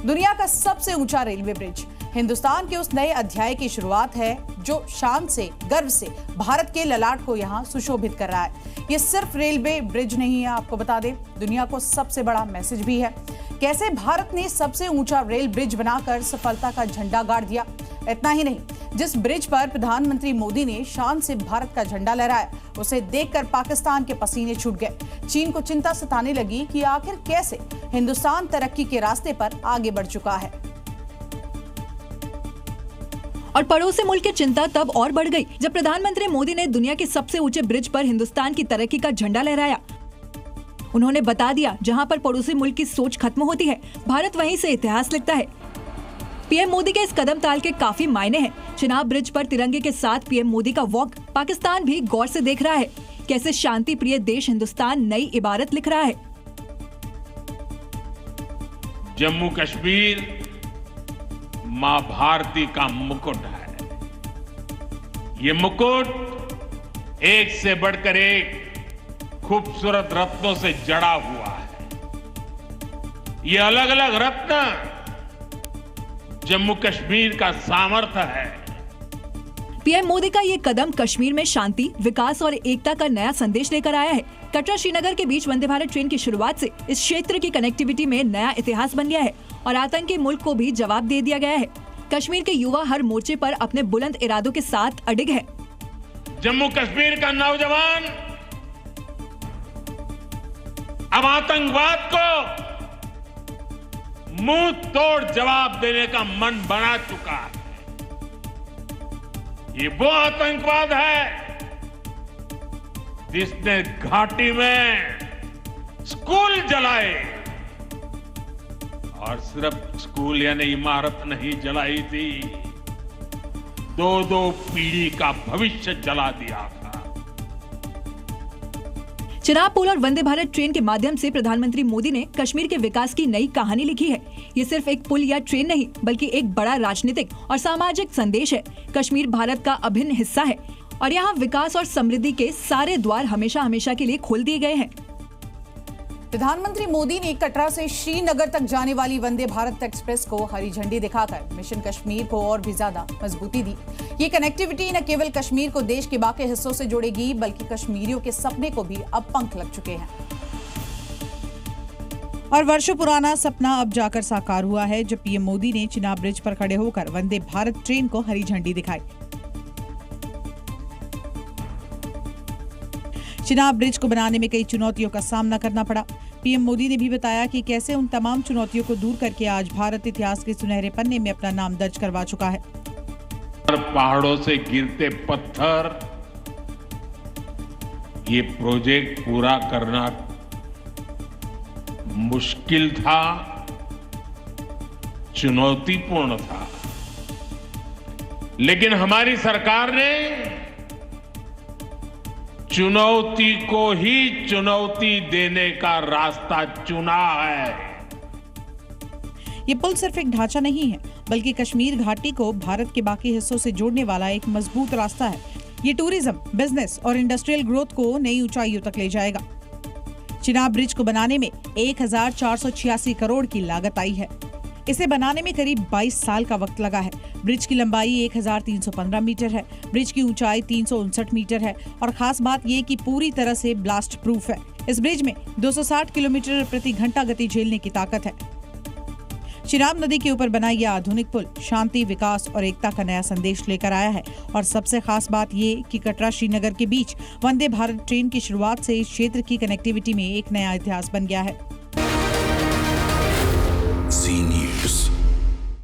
दुनिया का सबसे ऊंचा रेलवे ब्रिज हिंदुस्तान के उस नए अध्याय की शुरुआत है जो शान से, गर्व से भारत के ललाट को यहां सुशोभित कर रहा है। ये सिर्फ रेलवे ब्रिज नहीं है, आपको बता दें, दुनिया को सबसे बड़ा मैसेज भी है। कैसे भारत ने सबसे ऊंचा रेल ब्रिज बनाकर सफलता का झंडा गाड़ दिया। इतना ही नहीं, जिस ब्रिज पर प्रधानमंत्री मोदी ने शान से भारत का झंडा लहराया, उसे देखकर पाकिस्तान के पसीने छूट गए। चीन को चिंता सताने लगी कि आखिर कैसे हिंदुस्तान तरक्की के रास्ते पर आगे बढ़ चुका है। और पड़ोसी मुल्क की चिंता तब और बढ़ गई जब प्रधानमंत्री मोदी ने दुनिया के सबसे ऊंचे ब्रिज पर हिंदुस्तान की तरक्की का झंडा लहराया। उन्होंने बता दिया, जहां पर पड़ोसी मुल्क की सोच खत्म होती है, भारत वहीं से इतिहास लिखता है। पीएम मोदी के इस कदम ताल के काफी मायने हैं। चिनाब ब्रिज पर तिरंगे के साथ पीएम मोदी का वॉक पाकिस्तान भी गौर से देख रहा है। कैसे शांति प्रिय देश हिंदुस्तान नई इबारत लिख रहा है। जम्मू कश्मीर मां भारती का मुकुट है। ये मुकुट एक से बढ़कर एक खूबसूरत रत्नों से जड़ा हुआ है। ये अलग अलग रत्न जम्मू कश्मीर का सामर्थ्य है। पीएम मोदी का ये कदम कश्मीर में शांति, विकास और एकता का नया संदेश लेकर आया है। कटरा श्रीनगर के बीच वंदे भारत ट्रेन की शुरुआत से इस क्षेत्र की कनेक्टिविटी में नया इतिहास बन गया है और आतंकी मुल्क को भी जवाब दे दिया गया है। कश्मीर के युवा हर मोर्चे पर अपने बुलंद इरादों के साथ अडिग है। जम्मू कश्मीर का नौजवान अब आतंकवाद को मुंह तोड़ जवाब देने का मन बना चुका है। ये वो आतंकवाद है जिसने घाटी में स्कूल जलाए, और सिर्फ स्कूल यानी इमारत नहीं जलाई थी, दो पीढ़ी का भविष्य जला दिया था। चिनाब पुल और वंदे भारत ट्रेन के माध्यम से प्रधानमंत्री मोदी ने कश्मीर के विकास की नई कहानी लिखी है। ये सिर्फ एक पुल या ट्रेन नहीं, बल्कि एक बड़ा राजनीतिक और सामाजिक संदेश है। कश्मीर भारत का अभिन्न हिस्सा है और यहाँ विकास और समृद्धि के सारे द्वार हमेशा हमेशा के लिए खोल दिए गए हैं। प्रधानमंत्री मोदी ने कटरा से श्रीनगर तक जाने वाली वंदे भारत एक्सप्रेस को हरी झंडी दिखाकर मिशन कश्मीर को और भी ज्यादा मजबूती दी। ये कनेक्टिविटी न केवल कश्मीर को देश के बाकी हिस्सों से जोड़ेगी, बल्कि कश्मीरियों के सपने को भी अब पंख लग चुके हैं। और वर्षों पुराना सपना अब जाकर साकार हुआ है, जब पीएम मोदी ने चिनाब ब्रिज पर खड़े होकर वंदे भारत ट्रेन को हरी झंडी दिखाई। चिनाब ब्रिज को बनाने में कई चुनौतियों का सामना करना पड़ा। पीएम मोदी ने भी बताया कि कैसे उन तमाम चुनौतियों को दूर करके आज भारत इतिहास के सुनहरे पन्ने में अपना नाम दर्ज करवा चुका है। पहाड़ों से गिरते पत्थर, ये प्रोजेक्ट पूरा करना मुश्किल था, चुनौतीपूर्ण था, लेकिन हमारी सरकार ने चुनौती को ही चुनौती देने का रास्ता चुना है। ये पुल सिर्फ एक ढांचा नहीं है, बल्कि कश्मीर घाटी को भारत के बाकी हिस्सों से जोड़ने वाला एक मजबूत रास्ता है। ये टूरिज्म, बिजनेस और इंडस्ट्रियल ग्रोथ को नई ऊंचाइयों तक ले जाएगा। चिनाब ब्रिज को बनाने में 1486 करोड़ की लागत आई है। इसे बनाने में करीब 22 साल का वक्त लगा है। ब्रिज की लंबाई 1315 मीटर है, ब्रिज की ऊंचाई 359 मीटर है और खास बात यह कि पूरी तरह से ब्लास्ट प्रूफ है। इस ब्रिज में 260 किलोमीटर प्रति घंटा गति झेलने की ताकत है। चिनाब नदी के ऊपर बना यह आधुनिक पुल शांति, विकास और एकता का नया संदेश लेकर आया है। और सबसे खास बात ये कि कटरा श्रीनगर के बीच वंदे भारत ट्रेन की शुरुआत से इस क्षेत्र की कनेक्टिविटी में एक नया इतिहास बन गया है।